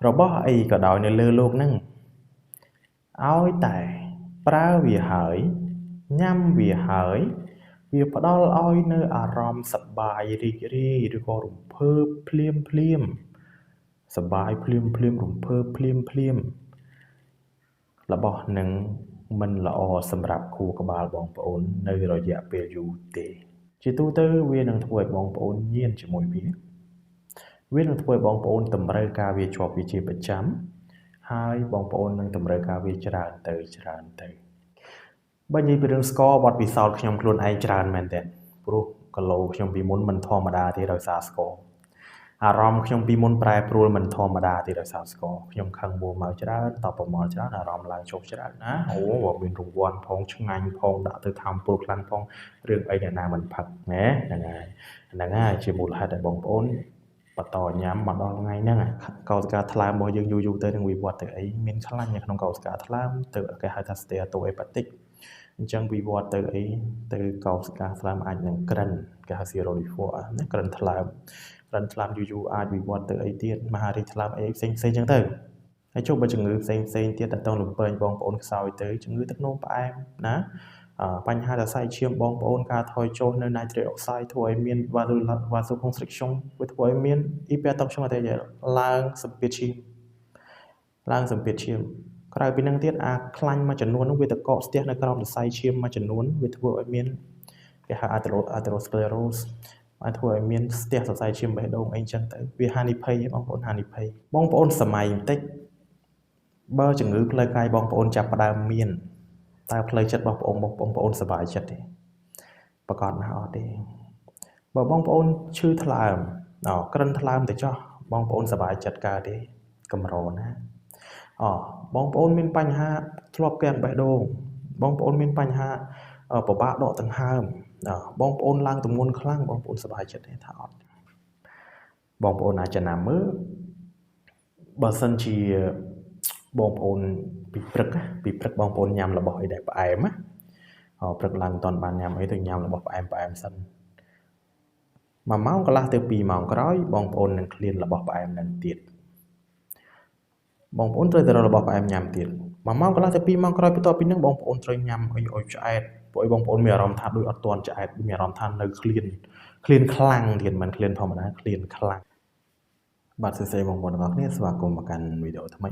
របស់អីក៏ដោយនៅលើលោកហ្នឹងឲ្យតែប្រើវាហើយញ៉ាំវាហើយវាផ្ដល់ឲ្យនៅអារម្មណ៍សប្បាយរីករាយឬក៏រំភើបភ្លាមសប្បាយភ្លាមរំភើបភ្លាមរបស់នឹងមិនល្អសម្រាប់ខួរក្បាលបងប្អូននៅរយៈពេលយូរទេជាទូទៅវានឹងធ្វើឲ្យបងប្អូនញៀនជាមួយវានឹងធ្វើឲ្យបងប្អូនតម្រូវការវាជាប់វាជាប្រចាំហើយបងប្អូននឹងតម្រូវការវាច្រើនទៅបើនិយាយពីរឿងស្ករបទពិសោធន៍ខ្ញុំខ្លួនឯងច្រើនមែនទែនព្រោះគីឡូខ្ញុំពីមុនមិនធម្មតាទេដោយសារស្ករអារម្មណ៍ខ្ញុំពីមុនប្រែប្រួលមិនធម្មតាទេដោយសារស្ករខ្ញុំខឹងមួមកច្រើនតបប្រមល់ច្រើនអារម្មណ៍ឡើងចុះច្រើនណាអូមានរង្វាន់ផងឆ្ងាញ់ផងដាក់ទៅថាមពលខ្លាំងផងរឿងអីអ្នកណាមិនផឹកណាហ្នឹងហើយជាមូលហេតុដែលបងប្អូនបន្តញ៉ាំមកដល់ថ្ងៃហ្នឹងកោសិកាថ្លើមរបស់យើងយូរទៅនឹងវិវត្តទៅអីមានខ្លាញ់នៅក្នុងកោសិកាថ្លើមទៅគេហៅថា steatohepatic អញ្ចឹងវិវត្តទៅអីទៅកោសិកាថ្លើមអាចនឹងក្រិនគេហៅ siderophore ណាក្រិនថ្លើមយូរអាចវិវត្តទៅអីទៀតមហារីកថ្លើមអីផ្សេងអញ្ចឹងទៅហើយចុះបើជំងឺផ្សេងទៀតតើតលំពេញបងប្អូនខ្សោយទៅជំងឺទឹកនោមផ្អែមណាបញ្ហាសរសៃឈាមបងប្អូនការថយចុះនៅ nitric oxide ធ្វើឲ្យមាន vasoconstriction វាធ្វើឲ្យមាន hypertension អីឡើងសម្ពាធឈាមក្រៅពីនឹងទៀតអាខ្លាញ់មួយចំនួននោះវាទៅកកស្ទះនៅក្រោមសរសៃឈាមមួយចំនួនវាធ្វើឲ្យមានគេហៅ atherosclerosis អាចធ្វើឲ្យមានស្ទះសរសៃឈាមបេះដូងអីចឹងទៅវាហានិភ័យបងប្អូនហានិភ័យបងប្អូនសម័យបន្តិចបើជំងឺផ្លូវកាយបងប្អូនចាប់ផ្ដើមមានតើផ្លូវចិត្តរបស់បងប្អូនសប្បាយចិត្តទេប្រកាសណាស់អត់ទេបើបងប្អូនឈឺថ្លើមក្រិនថ្លើមទៅចោះបងប្អូនសប្បាយចិត្តកើតទេកម្រណាបងប្អូនមានបញ្ហាធ្លាប់គាំងបេះដូងបងប្អូនមានបញ្ហាពិបាកដកដង្ហើមបងប្អូនឡើងទម្ងន់ខ្លាំងបងប្អូនសប្បាយចិត្តទេថាអត់បងប្អូនអាចចំណាំមើលបើសិនជាបងប្អូនពីព្រឹកបងប្អូនញ៉ាំរបស់អីដែលផ្អែមណាព្រឹកឡើងមិនទាន់បានញ៉ាំអីទៅញ៉ាំរបស់ផ្អែមសិន1ម៉ោងកន្លះទៅ2ម៉ោងក្រោយបងប្អូននឹងឃ្លានរបស់ផ្អែមនឹងទៀតបងប្អូនត្រូវតែរករបស់ផ្អែមញ៉ាំទៀត1ម៉ោងកន្លះទៅ2ម៉ោងក្រោយបន្ទាប់ពីនឹងបងប្អូនត្រូវញ៉ាំអីឲ្យឆ្អែតព្រោះបងប្អូនមានអារម្មណ៍ថាដូចអត់ទាន់ឆ្អែតមានអារម្មណ៍ថានៅឃ្លានខ្លាំងទៀតមិនឃ្លានធម្មតាឃ្លានខ្លាំងបាទសួស្តីបងប្អូនទាំងអស់គ្នាស្វាគមន៍មកកាន់វីដេអូថ្មី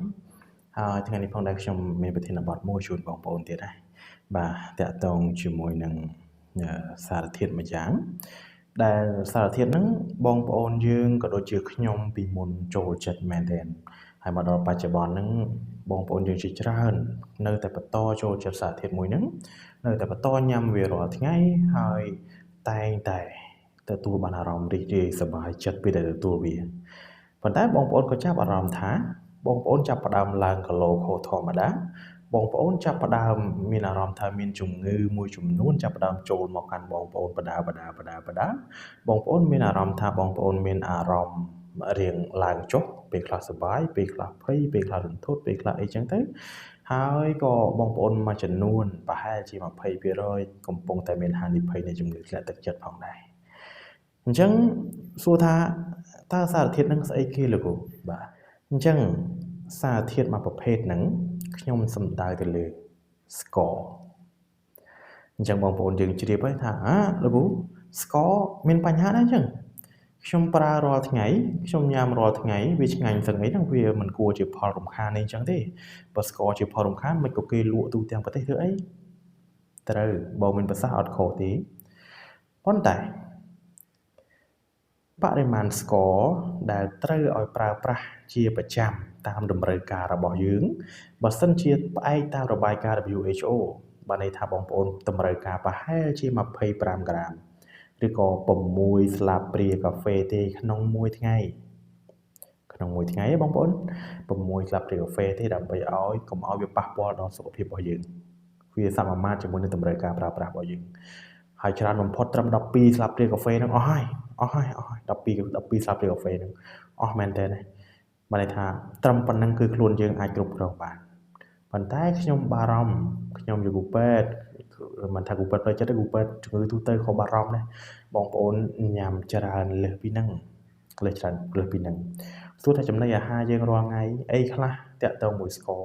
ហើយថ្ងៃនេះផងដែរខ្ញុំមានប្រធានបទមួយជូនបងប្អូនទៀតដែរបាទតាក់ទងជាមួយនឹងសារធាតុមួយយ៉ាងដែលសារធាតុហ្នឹងបងប្អូនយើងក៏ដូចជាខ្ញុំពីមុនចូលចិត្តមែនទែនហើយមកដល់បច្ចុប្បន្នហ្នឹងបងប្អូនយើងជាច្រើននៅតែបន្តចូលចិត្តសារធាតុមួយហ្នឹងនៅតែបន្តញ៉ាំវារាល់ថ្ងៃហើយតែងតែទទួលបានអារម្មណ៍រីករាយសប្បាយចិត្តពេលដែលទទួលវាប៉ុន្តែបងប្អូនក៏ចាប់អារម្មណ៍ថាបងប្អូនចាប់ផ្ដើមឡើងគីឡូខុសធម្មតាបងប្អូនចាប់ផ្ដើមមានអារម្មណ៍ថាមានជំងឺមួយចំនួនចាប់ផ្ដើមចូលមកកាន់បងប្អូនបដាបងប្អូនមានអារម្មណ៍ថាបងប្អូនមានអារម្មណ៍រៀងឡើងចុះពេលខ្លះសប្បាយពេលខ្លះភ័យពេលខ្លះរន្ធត់ពេលខ្លះអីចឹងទៅហើយក៏បងប្អូនមួយចំនួនប្រហែលជា20%កំពុងតែមានហានិភ័យនៃជំងឺធ្លាក់ទឹកចិត្តផងដែរអញ្ចឹងសួរថាតើសារធាតុហ្នឹងស្អីគេលោកគ្រូបាទអញ្ចឹងសារធាតុមួយប្រភេទហ្នឹងខ្ញុំសំដៅទៅលើស្ករអញ្ចឹងបងប្អូនយើងជ្រាបហើយថាលោកគ្រូស្ករមានបញ្ហាដែរអញ្ចឹងខ្ញុំប្រើរាល់ថ្ងៃខ្ញុំញ៉ាំរាល់ថ្ងៃវាឆ្ងាញ់ស្អីហ្នឹងវាមិនគួរជាផលរំខានអីអញ្ចឹងទេបើស្ករជាផលរំខានមិនក៏គេលក់ទូទាំងប្រទេសធ្វើអីត្រូវបើមានប្រសាសន៍អត់ខុសទេប៉ុន្តែបរិមាណស្ករដែលត្រូវឲ្យប្រើប្រាស់ជាប្រចាំតាមតម្រូវការរបស់យើងបើសិនជាផ្អែកតាមរបាយការណ៍ WHO បានន័យថាបងប្អូនតម្រូវការប្រហែលជា25ក្រាមឬក៏6ស្លាបព្រាកាហ្វេទេក្នុងមួយថ្ងៃបងប្អូន6ស្លាបព្រាកាហ្វេទេដើម្បីឲ្យកុំឲ្យវាប៉ះពាល់ដល់សុខភាពរបស់យើងវាសមាមាត្រជាមួយនឹងតម្រូវការប្រើប្រាស់របស់យើងហើយច្រើនបំផុតត្រឹម12ស្លាបព្រាកាហ្វេហ្នឹងអស់ហើយ12ស្លាបព្រាកាហ្វេហ្នឹងអស់មែនតើបានន័យថាត្រឹមប៉ុណ្្នឹងគឺខ្លួនយើងអាចគ្រប់គ្រងបានប៉ុន្តែខ្ញុំបារម្ភខ្ញុំជាគ្រូពេទ្យមិនថាគ្រូពេទ្យផ្លូវចិត្តទេគ្រូពេទ្យជំងឺទូទៅក៏បារម្ភដែរបងប្អូនញ៉ាំច្រើនលើសពីហ្នឹង សួរថាចំណីអាហារយើងរាល់ថ្ងៃអីខ្លះតាក់ទងមួយស្ករ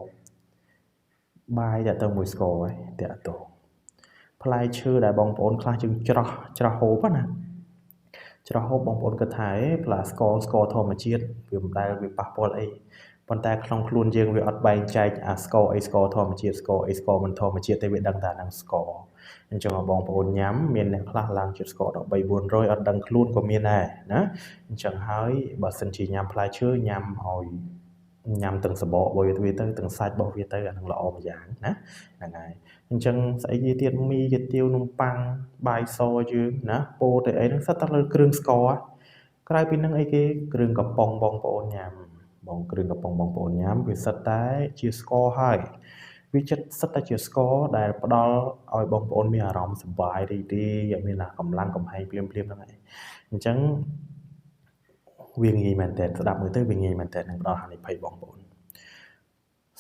បាយតាក់ទងមួយស្ករហើយតាក់ទងផ្លែឈើដែលបងប្អូនខ្លះយើងច្រោះហូបណាច្រោះហូបបងប្អូនគិតថាផ្លែស្ករធម្មជាតិវាមិនដែលវាប៉ះពាល់អីប៉ុន្តែក្នុងខ្លួនយើងវាអត់បែងចែកអាស្ករអីស្ករធម្មជាតិស្ករអីស្ករមិនធម្មជាតិទេវាដឹងតែនឹងស្ករអញ្ចឹងបងប្អូនញ៉ាំមានអ្នកខ្លះឡើងជាតិស្ករ13 400អត់ដឹងខ្លួនក៏មានដែរណាអញ្ចឹងហើយបើសិនជាញ៉ាំផ្លែឈើញ៉ាំឲ្យញ៉ាំទាំងសបករបស់វាទៅទាំងសាច់របស់វាទៅអានឹងល្អមួយយ៉ាងណាហ្នឹងហើយអញ្ចឹងស្អីទៀតមីគុយទាវនំប៉័ងបាយសយើងណាពោតអីហ្នឹងសិតតែលើគ្រឿងស្ករក្រៅពីហ្នឹងអីគេគ្រឿងកំប៉ុងបងប្អូនញ៉ាំគ្រឿងកំប៉ុងបងប្អូនញ៉ាំវាសិតតែជាស្ករហើយវាសិតតែជាស្ករដែលផ្ដល់ឲ្យបងប្អូនមានអារម្មណ៍សុបាយរីករាយមានកម្លាំងកំហែងភ្លាមហ្នឹងឯងអញ្ចឹងវាងាយមែនតើស្ដាប់មើលទៅវាងាយមែនតើនឹងផ្ដល់ហានិភ័យបងប្អូន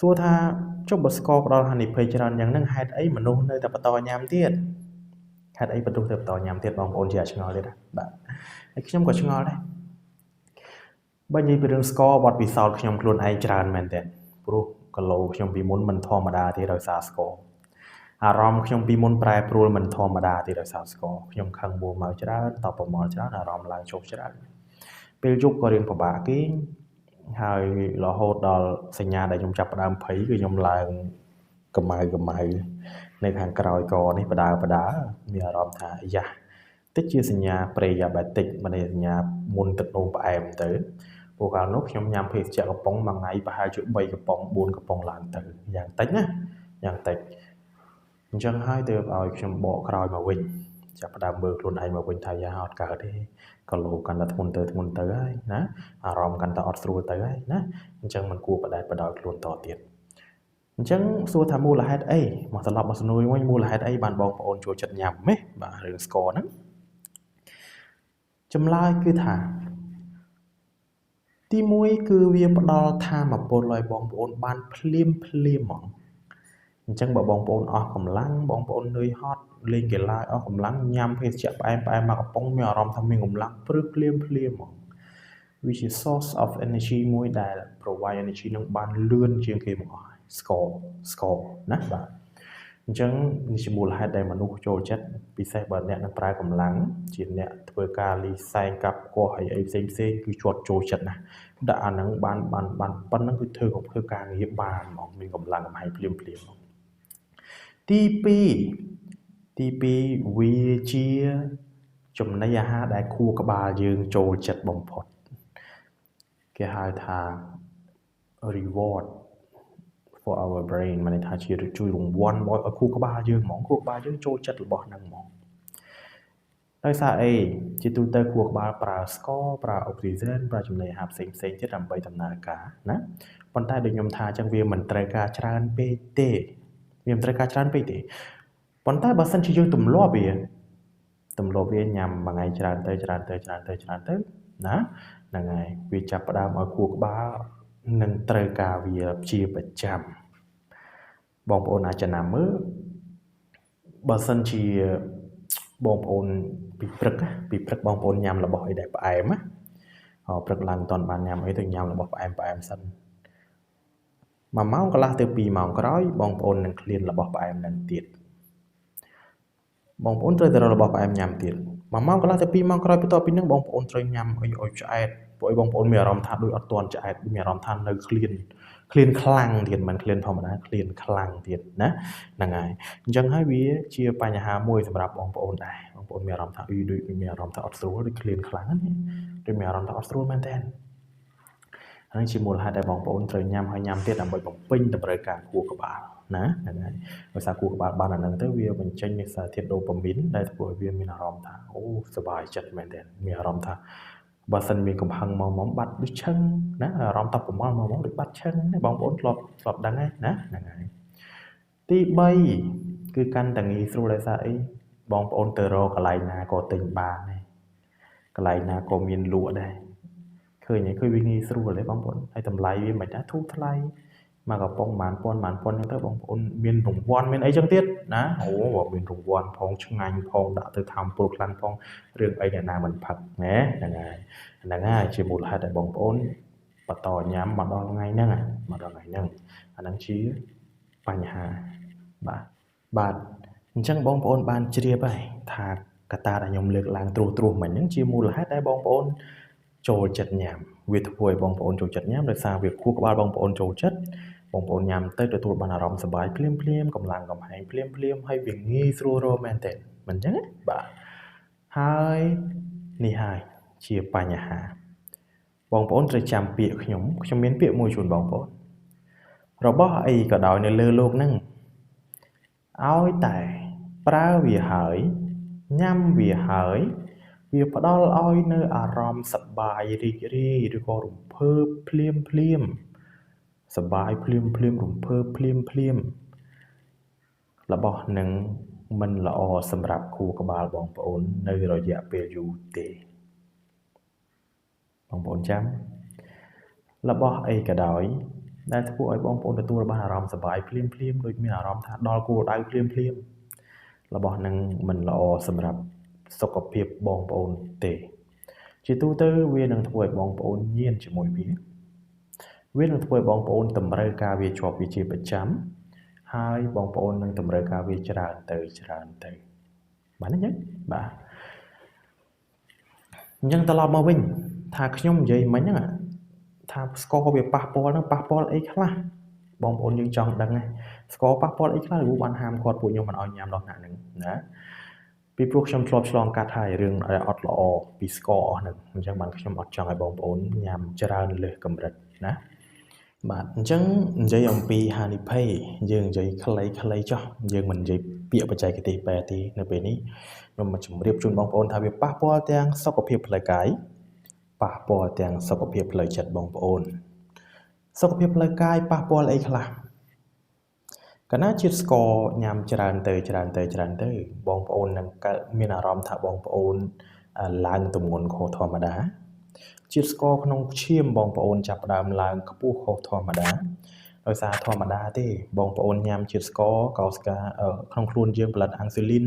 សួរថាចុះបើស្ករផ្ដល់ហានិភ័យច្រើនយ៉ាងហ្នឹងហេតុអីមនុស្សនៅតែបន្តញ៉ាំទៀតហេតុអីបន្តញ៉ាំទៀតបងប្អូនជាឆ្ងល់ទេណាបាទហើយខ្ញុំក៏ឆ្ងល់ដែរបើនិយាយពីរឿងស្ករបត់ពិសោធន៍ខ្ញុំខ្លួនឯងច្រើនមែនតើព្រោះគីឡូខ្ញុំពីមុនមិនធម្មតាទេដោយសារស្ករអារម្មណ៍ខ្ញុំពីមុនប្រែប្រួលមិនធម្មតាទេដោយសារស្ករខ្ញុំខឹងមួមកច្រើនតបប្រមល់ច្រើនអារម្មណ៍ឡើងចុះច្រើនពេលយប់ក៏រៀងពិបាកគេងហើយរហូតដល់សញ្ញាដែលខ្ញុំចាប់ផ្ដើមភ័យគឺខ្ញុំឡើងកម្មៅនៅខាងក្រោយកនេះបដាមានអារម្មណ៍ថាយ៉ាតិចជាសញ្ញា pre-diabetic មិនន័យសញ្ញាមុនទឹកនោមផ្អែមទៅព្រោះកាលនោះខ្ញុំញ៉ាំភេសជ្ជៈកំប៉ុងមួយថ្ងៃប្រហែលជា3កំប៉ុង4កំប៉ុងឡើងទៅយ៉ាងតិចណាយ៉ាងតិចអញ្ចឹងហើយទើបឲ្យខ្ញុំបកក្រោយមកវិញចាប់ផ្ដើមមើលខ្លួនឯងមកវិញថាយ៉ាអត់កើតទេគីឡូកាន់តែធ្ងន់ទៅហើយណាអារម្មណ៍កាន់តែអត់ស្រួលទៅហើយណាអញ្ចឹងមិនគួរបដែតបដោយខ្លួនតទៀតអញ្ចឹងសួរថាមូលហេតុអីមកត្រឡប់មកសំណួរវិញមូលហេតុអីបានបងប្អូនចូលចិត្តញ៉ាំម៉េះបាទរឿងស្ករហ្នឹងចម្លើយគឺថាទី1គឺវាផ្ដល់ថាមពលឲ្យបងប្អូនបានភ្លាមហ្មងអញ្ចឹងបើបងប្អូនអស់កម្លាំងបងប្អូននឿយហត់លេងកីឡាអស់កម្លាំងញ៉ាំភេសជ្ជៈផ្អែមមកកំប៉ុងមានអារម្មណ៍ថាមានកម្លាំងព្រឹកភ្លាមហ្មងវាជា source of energy មួយដែល provide energy នឹងបានលឿនជាងគេមកអស់ស្ករណាបាទអញ្ចឹងនេះជាមូលហេតុដែលមនុស្សចូលចិត្តពិសេសបើអ្នកនឹងប្រើកម្លាំងជាអ្នកធ្វើការលីសែងកាប់កោះអីផ្សេងគឺជាប់ចូលចិត្តណាស់ដាក់អាហ្នឹងបានប៉ុណ្្នឹងគឺធ្វើការងារបានហ្មងមានកម្លាំងកំហែងភ្លាមហ្មងទី2វាជាចំណីអាហារដែលខួរក្បាលយើងចូលចិត្តបំផុតគេហៅថា reward for our brain មានន័យថាជាជួយរង្វាន់ឲ្យខួរក្បាលយើងហ្មងខួរក្បាលយើងចូលចិត្តរបស់ហ្នឹងហ្មងដោយសារអីជាទូទៅខួរក្បាលប្រើស្ករប្រើអុកស៊ីហ្សែនប្រើចំណីអាហារផ្សេងទៀតដើម្បីដំណើរការណាប៉ុន្តែដូចខ្ញុំថាអញ្ចឹងវាមិនត្រូវការច្រើនពេកទេប៉ុន្តែបើសិនជាយើងទម្លាប់វាញ៉ាំមួយថ្ងៃច្រើនទៅណាហ្នឹងហើយវាចាប់ផ្ដើមឲ្យខួរក្បាលនឹងត្រូវការវាជាប្រចាំបងប្អូនអាចចំណាំមើលបើសិនជាបងប្អូនពីព្រឹកបងប្អូនញ៉ាំរបស់អីដែលផ្អែមណាព្រឹកឡើងមិនទាន់បានញ៉ាំអីទៅញ៉ាំរបស់ផ្អែមសិន1ម៉ោងកន្លះទៅ2ម៉ោងក្រោយបងប្អូននឹងឃ្លានរបស់ផ្អែមនឹងទៀតបងប្អូនត្រូវតែរករបស់ផ្អែមញ៉ាំទៀត1ម៉ោងកន្លះទៅ2ម៉ោងក្រោយបន្ទាប់ពីហ្នឹងបងប្អូនត្រូវញ៉ាំអីឲ្យឆ្អែតព្រោះបងប្អូនមានអារម្មណ៍ថាដូចអត់ទាន់ឆ្អែតមានអារម្មណ៍ថានៅឃ្លានខ្លាំងទៀតមិនឃ្លានធម្មតាឃ្លានខ្លាំងទៀតណាហ្នឹងហើយអញ្ចឹងហើយវាជាបញ្ហាមួយសម្រាប់បងប្អូនដែរបងប្អូនមានអារម្មណ៍ថាដូចមានអារម្មណ៍ថាអត់ស្រួលដូចឃ្លានខ្លាំងណាដូចមានអារម្មណ៍ថាអត់ស្រួលមែនតើហ្នឹងជាមូលហេតុដែលបងប្អូនត្រូវញ៉ាំទៀតដើម្បីបំពេញតម្រូវការខួរក្បាលណាហ្នឹងហើយដោយសារខួរក្បាលបានអាហ្នឹងទៅវាបញ្ចេញនូវសារធាតុដូប៉ាមីនដែលធ្វើឲ្យវាមានអារម្មណ៍ថាអូសប្បាយចិត្តមែនតើមានអារម្មណ៍ថាបើសិនមានកំហឹងមកបាត់ដូចឈឹងណាអារម្មណ៍តបប្រមល់មកដូចបាត់ឈឹងណាបងប្អូនធ្លាប់ដឹងហើយណាហ្នឹងហើយទី3គឺកាន់តែងាយស្រួលដោយសារអីបងប្អូនទៅរកកន្លែងណាក៏ទិញបានដែរកន្លែងណាក៏មានលក់ដែរឃើញវាងាយស្រួលទេបងប្អូនហើយតម្លៃវាមិនថាធូរថ្លៃមកកំប៉ុងប៉ុន្មានអញ្ចឹងទៅបងប្អូនមានរង្វាន់មានអីចឹងទៀតណាអូមានរង្វាន់ផងឆ្ងាញ់ផងដាក់ទៅថាមពលខ្លាំងផងរឿងអីអ្នកណាមិនផឹកណាហ្នឹងហើយជាមូលហេតុដែលបងប្អូន បន្តញ៉ាំមកដល់ថ្ងៃហ្នឹងមកដល់ថ្ងៃហ្នឹងអាហ្នឹងជាបញ្ហាបាទអញ្ចឹងបងប្អូនបានជ្រាបហើយថាកត្តាដែលខ្ញុំលើកឡើងត្រួសមិញហ្នឹងជាមូលហេតុដែលបងប្អូនចូលចិត្តញ៉ាំវាធ្វើឲ្យបងប្អូនចូលចិត្តញ៉ាំដោយសារវាខួរក្បាលបងប្អូនចូលចិត្តបងប្អូនញ៉ាំទៅទទួលបានអារម្មណ៍សប្បាយភ្លាមកម្លាំងកំហែងភ្លាមហើយវាងាយស្រួលរកមែនទេមិនអញ្ចឹងបាទហើយនេះហើយជាបញ្ហាបងប្អូនត្រូវចាំពាក្យខ្ញុំមានពាក្យមួយជូនបងប្អូនរបស់អីក៏ដោយនៅលើលោកហ្នឹងឲ្យតែប្រើវាហើយញ៉ាំវាហើយវាផ្ដល់ឲ្យនៅអារម្មណ៍សប្បាយរីករាយឬក៏រំភើបភ្លាមសប្បាយភ្លាមរំភើបភ្លាមរបស់នឹងមិនល្អសម្រាប់ខួរក្បាលបងប្អូននៅរយៈពេលយូរទេបងប្អូនចាំរបស់អីក៏ដោយដែលធ្វើឲ្យបងប្អូនទទួលបានអារម្មណ៍សប្បាយភ្លាមដូចមានអារម្មណ៍ថាដល់គោលដៅភ្លាមរបស់នឹងមិនល្អសម្រាប់សុខភាពបងប្អូនទេជាទូទៅវានឹងធ្វើឲ្យបងប្អូនញៀនជាមួយវានឹងធ្វើឲ្យបងប្អូនតម្រូវការវាជាប់វាជាប្រចាំហើយបងប្អូននឹងតម្រូវការវាច្រើនទៅបាទអញ្ចឹងបាទអញ្ចឹងត្រឡប់មកវិញថាខ្ញុំនិយាយមិញហ្នឹងថាស្ករវាប៉ះពាល់នឹងប៉ះពាល់អីខ្លះបងប្អូនយើងចង់ដឹងណាស្ករប៉ះពាល់អីខ្លះឬបានហាមគាត់ពួកខ្ញុំមិនឲ្យញ៉ាំដល់ថ្នាក់ហ្នឹងណាពីព្រោះខ្ញុំធ្លាប់ឆ្លងកាត់ហើយរឿងអត់ល្អពីស្ករអស់ហ្នឹងអញ្ចឹងបានខ្ញុំអត់ចង់ឲ្យបងប្អូនញ៉ាំច្រើនលើសកម្រិតណាបាទអញ្ចឹងនិយាយអំពីហានិភ័យយើងនិយាយខ្លីចុះយើងមិននិយាយពាក្យបច្ចេកទេសបែបទេនៅពេលនេះខ្ញុំមកជម្រាបជូនបងប្អូនថាវាប៉ះពាល់ទាំងសុខភាពផ្លូវកាយប៉ះពាល់ទាំងសុខភាពផ្លូវចិត្តបងប្អូនសុខភាពផ្លូវកាយប៉ះពាល់អីខ្លះកាលណាជាតិស្ករញ៉ាំច្រើនទៅបងប្អូននឹងកើតមានអារម្មណ៍ថាបងប្អូនឡើងទម្ងន់ខុសធម្មតាជាតិស្ករក្នុងឈាមបងប្អូនចាប់ផ្ដើមឡើងខ្ពស់ខុសធម្មតាដោយសារធម្មតាទេបងប្អូនញ៉ាំជាតិស្ករកោសិកាក្នុងខ្លួនយើងផលិតអាំងស៊ូលីន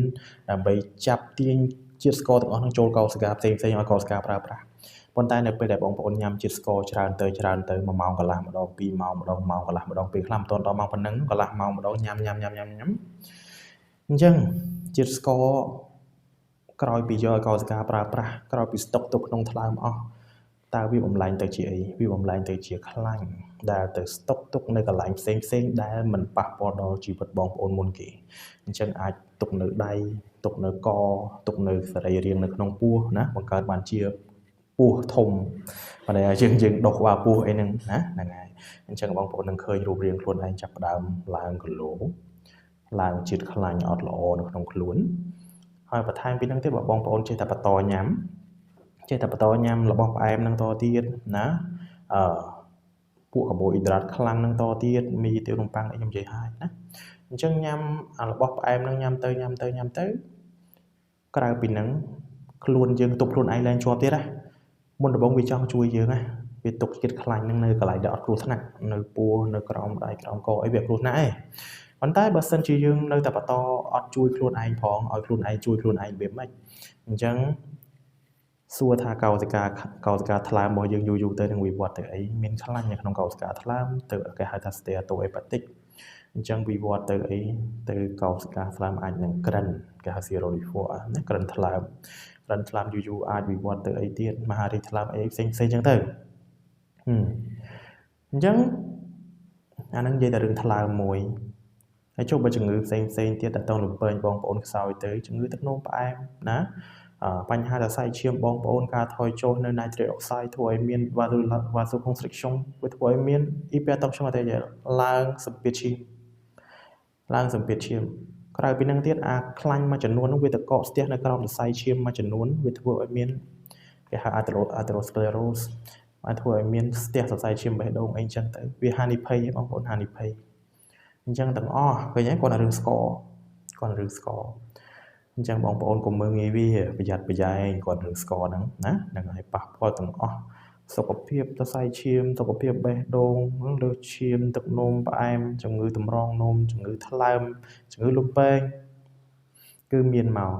ដើម្បីចាប់ទាញជាតិស្ករទាំងអស់នឹងចូលកោសិកាផ្សេងឲ្យកោសិកាប្រើប្រាស់ប៉ុន្តែនៅពេលដែលបងប្អូនញ៉ាំជាតិស្ករច្រើនទៅ1ម៉ោងកន្លះម្ដង2ម៉ោងម្ដងម៉ោងកន្លះម្ដងពេលខ្លះមិនទាន់ដល់ម៉ោងប៉ុណ្ណឹងកន្លះម៉ោងម្ដងញ៉ាំអញ្ចឹងជាតិស្ករក្រោយពីយកឲ្យកោសិកាប្រើប្រាស់ក្រោយពីស្តុកទុកក្នុងថ្លើមអស់តើវាបំលែងទៅជាអីវាបំលែងទៅជាខ្លាញ់ដែលទៅស្តុកទុកនៅកន្លែងផ្សេងដែលមិនប៉ះពាល់ដល់ជីវិតបងប្អូនមុនគេអញ្ចឹងអាចទុកនៅដៃទុកនៅកទុកនៅសរីរាង្គនៅក្នុងពោះណាបង្កើតបានជាពោះធំប៉ុន្តែយើងដុសvàoពោះអីហ្នឹងណាហ្នឹងហើយអញ្ចឹងបងប្អូននឹងឃើញរូបរាងខ្លួនឯងចាប់ផ្ដើមឡើងគីឡូឡើងជាតិខ្លាញ់អត់ល្អនៅក្នុងខ្លួនហើយបន្ថែមពីហ្នឹងទៀតបើបងប្អូនចេះតែបន្តញ៉ាំរបស់ផ្អែមនឹងតទៀតណាពួកកាបូអ៊ីដ្រាតខ្លាំងនឹងតទៀតមីទាវនំប៉័ងខ្ញុំនិយាយហើយណាអញ្ចឹងញ៉ាំរបស់ផ្អែមនឹងញ៉ាំទៅក្រៅពីហ្នឹងខ្លួនយើងទប់ខ្លួនឯងឡើងជាប់ទៀតណាមុនដំបូងវាចង់ជួយយើងណាវាទុកចិត្តខ្លាញ់នឹងនៅកន្លែងដែលអត់គ្រោះថ្នាក់នៅពោះនៅក្រោមដៃក្រោមកអីវាគ្រោះថ្នាក់ឯងប៉ុន្តែបើសិនជាយើងនៅតែបន្តអត់ជួយខ្លួនឯងផងឲ្យខ្លួនឯងជួយខ្លួនឯងវាមិនអញ្ចឹងសួរថាកោសិកាថ្លើមរបស់យើងយូរទៅនឹងវិវត្តទៅអីមានខ្លាញ់នៅក្នុងកោសិកាថ្លើមទៅគេហៅថា steatohepatic អញ្ចឹងវិវត្តទៅអីទៅកោសិកាថ្លើមអាចនឹងក្រិនគេហៅ siderophore ណាក្រិនថ្លើមយូរអាចវិវត្តទៅអីទៀតមហារីកថ្លើមអីផ្សេងអញ្ចឹងទៅអញ្ចឹងអានឹងនិយាយតែរឿងថ្លើមមួយហើយចុះបើជំងឺផ្សេងទៀតតើតលំពែងបងប្អូនខ្សោយទៅជំងឺទឹកនោមផ្អែមណាបញ្ហាសរសៃឈាមបងប្អូនការថយចុះនៅ nitric oxide ធ្វើឲ្យមាន vasoconstriction វាធ្វើឲ្យមាន hypertension arterial ឡើងសម្ពាធឈាមក្រៅពីនឹងទៀតអាខ្លាញ់មួយចំនួននោះវាទៅកកស្ទះនៅក្រោមសរសៃឈាមមួយចំនួនវាធ្វើឲ្យមានគេហៅ atherosclerosis អាចធ្វើឲ្យមានស្ទះសរសៃឈាមបេះដូងអីចឹងទៅវាហានិភ័យបងប្អូនហានិភ័យអញ្ចឹងទាំងអស់ឃើញហើយគាត់រឿងស្ករអញ្ចឹងបងប្អូនកុំមើលងាយវាប្រយ័ត្នប្រយែងគាត់រឿងស្ករហ្នឹងណានឹងឲ្យប៉ះពាល់ទាំងអស់សុខភាពសរសៃឈាមសុខភាពបេះដូងលើសឈាមទឹកនោមផ្អែមជំងឺតម្រងនោមជំងឺថ្លើមជំងឺលំពែងគឺមានមក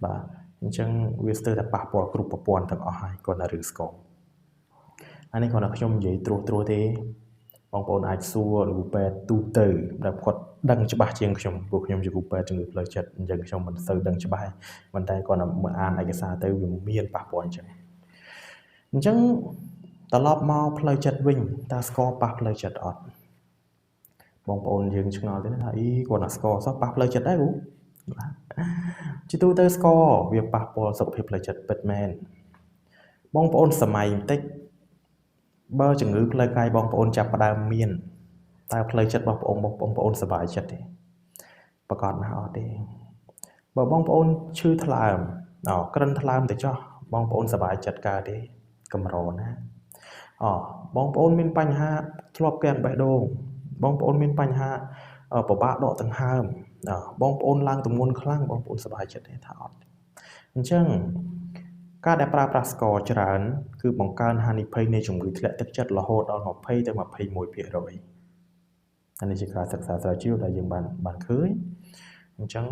បាទអញ្ចឹងវាស្ទើរតែប៉ះពាល់គ្រប់ប្រព័ន្ធទាំងអស់ហើយគាត់រឿងស្ករ នេះគ្រាន់តែខ្ញុំនិយាយត្រួសទេបងប្អូនអាចសួរគ្រូពេទ្យទូទៅដែលគាត់ដឹងច្បាស់ជាងខ្ញុំព្រោះខ្ញុំជាគ្រូពេទ្យជំងឺផ្លូវចិត្តអញ្ចឹងខ្ញុំមិនសូវដឹងច្បាស់ប៉ុន្តែគ្រាន់តែមើលអានឯកសារទៅវាមានប៉ះពាល់អញ្ចឹងត្រឡប់មកផ្លូវចិត្តវិញតើស្គរប៉ះផ្លូវចិត្តអត់បងប្អូនយើងឆ្ងល់ទេថាអីគាត់ណាស្គរសោះប៉ះផ្លូវចិត្តដែរគ្រូជាទូទៅស្គរវាប៉ះពាល់សុខភាពផ្លូវចិត្តពិតមែនបងប្អូនសម័យបន្តិចបើជំងឺផ្លូវកាយបងប្អូនចាប់ផ្ដើមមានតើផ្លូវចិត្តរបស់បងប្អូនសប្បាយចិត្តទេប្រកាសណាស់អត់ទេបើបងប្អូនឈឺថ្លើមក្រិនថ្លើមទៅចោះបងប្អូនសប្បាយចិត្តកើតទេកម្រណាបងប្អូនមានបញ្ហាធ្លាប់គាំងបេះដូងបងប្អូនមានបញ្ហាពិបាកដកដង្ហើមបងប្អូនឡើងទម្ងន់ខ្លាំងបងប្អូនសប្បាយចិត្តទេថាអត់អញ្ចឹងការដែលប្រើប្រាស់ស្ករច្រើនគឺបង្កើនហានិភ័យនៃជំងឺធ្លាក់ទឹកចិត្តរហូតដល់20ទៅ21%អានេះជាការសិក្សាស្រាវជ្រាវដែលយើងបានឃើញអញ្ចឹង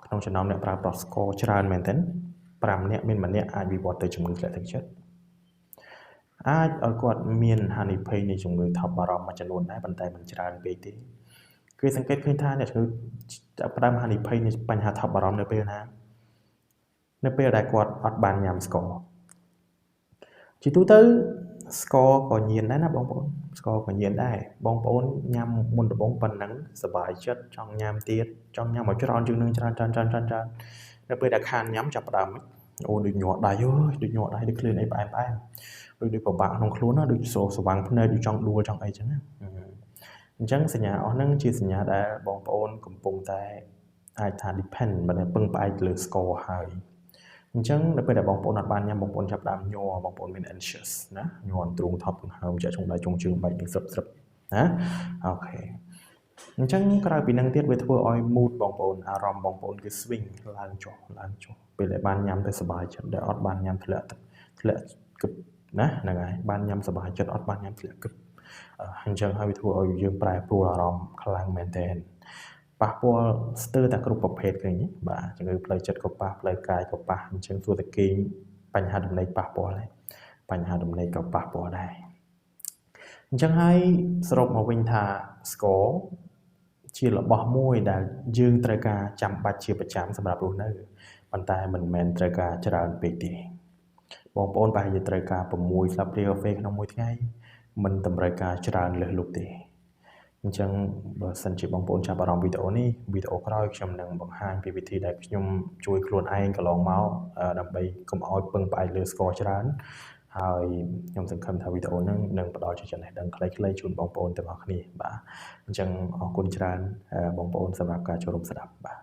ក្នុងចំណោមអ្នកប្រើប្រាស់ស្ករច្រើនមែនទែន5នាក់មានម្នាក់អាចវិវត្តទៅជំងឺធ្លាក់ទឹកចិត្តអាចឲ្យគាត់មានហានិភ័យនៃជំងឺថប់បារម្ភមួយចំនួនដែរប៉ុន្តែមិនច្រើនពេកទេគឺសង្កេតឃើញថាអ្នកជំងឺចាប់ផ្ដើមហានិភ័យនៃបញ្ហាថប់បារម្ភនៅពេលណានៅពេលដែលគាត់អត់បានញ៉ាំស្ករជាទូទៅស្ករក៏ញៀនដែរណាបងប្អូនស្ករក៏ញៀនដែរបងប្អូនញ៉ាំមុនដំបូងប៉ុណ្ណឹងសប្បាយចិត្តចង់ញ៉ាំទៀតចង់ញ៉ាំឲ្យច្រើនជាងនឹងច្រើននៅពេលដែលខានញ៉ាំចាប់ផ្ដើមដូចញ័រដៃដូចញ័រដៃដូចឃ្លានអីផ្អែមដូចពិបាកក្នុងខ្លួនណាដូចស្វាំងភ្នែកដូចចង់ដួលចង់អីចឹងណាអញ្ចឹងសញ្ញាអស់ហ្នឹងជាសញ្ញាដែលបងប្អូនកំពុងតែអាចថា depend មិនពឹងផ្អែកលើស្ករហើយអញ្ចឹងនៅពេលដែលបងប្អូនអត់បានញ៉ាំបងប្អូនចាប់ផ្ដើមញ័របងប្អូនមាន anxious ណាញ័រទ្រូងថប់ដង្ហើមជាក់ចុងដៃចុងជើងបែកនឹងស្រឹបណាអូខេអញ្ចឹងក្រៅពីនឹងទៀតវាធ្វើឲ្យ mood បងប្អូនអារម្មណ៍បងប្អូនគឺ swing ឡើងចុះពេលដែលបានញ៉ាំទៅសប្បាយចិត្តដែលអត់បានញ៉ាំធ្លាក់គឹបណាហ្នឹងហើយបានញ៉ាំសប្បាយចិត្តអត់បានញ៉ាំធ្លាក់គឹបអញ្ចឹងហើយវាធ្វើឲ្យយើងប្រែប្រួលអារម្មណ៍ខ្លាំងមែនទែនប៉ះពាល់ស្ទើរតែគ្រប់ប្រភេទឃើញទេបាទជំងឺផ្លូវចិត្តក៏ប៉ះផ្លូវកាយក៏ប៉ះអញ្ចឹងសួរតែគេងបញ្ហាដំណេកប៉ះពាល់ដែរបញ្ហាដំណេកក៏ប៉ះពាល់ដែរអញ្ចឹងហើយសរុបមកវិញថាស្ករជារបស់មួយដែលយើងត្រូវការចាំបាច់ជាប្រចាំសម្រាប់រស់នៅប៉ុន្តែមិនមែនត្រូវការច្រើនពេកទេបងប្អូនប្រហែលជាត្រូវការ6ស្លាបព្រាកាហ្វេក្នុងមួយថ្ងៃមិនតម្រូវការច្រើនលើសលប់ទេអញ្ចឹងបើសិនជាបងប្អូនចាប់អារម្មណ៍វីដេអូក្រោយខ្ញុំនឹងបង្ហាញពីវិធីដែលខ្ញុំជួយខ្លួនឯងកន្លងមកដើម្បីកុំឲ្យពឹងផ្អែកលើស្ករច្រើនហើយខ្ញុំសង្ឃឹមថាវីដេអូហ្នឹងនឹងផ្ដល់ជាចំណេះដឹងខ្លីៗជូនបងប្អូនទាំងអស់គ្នាបាទអញ្ចឹងអរគុណច្រើនបងប្អូនសម្រាប់ការចូលរួមស្ដាប់បាទ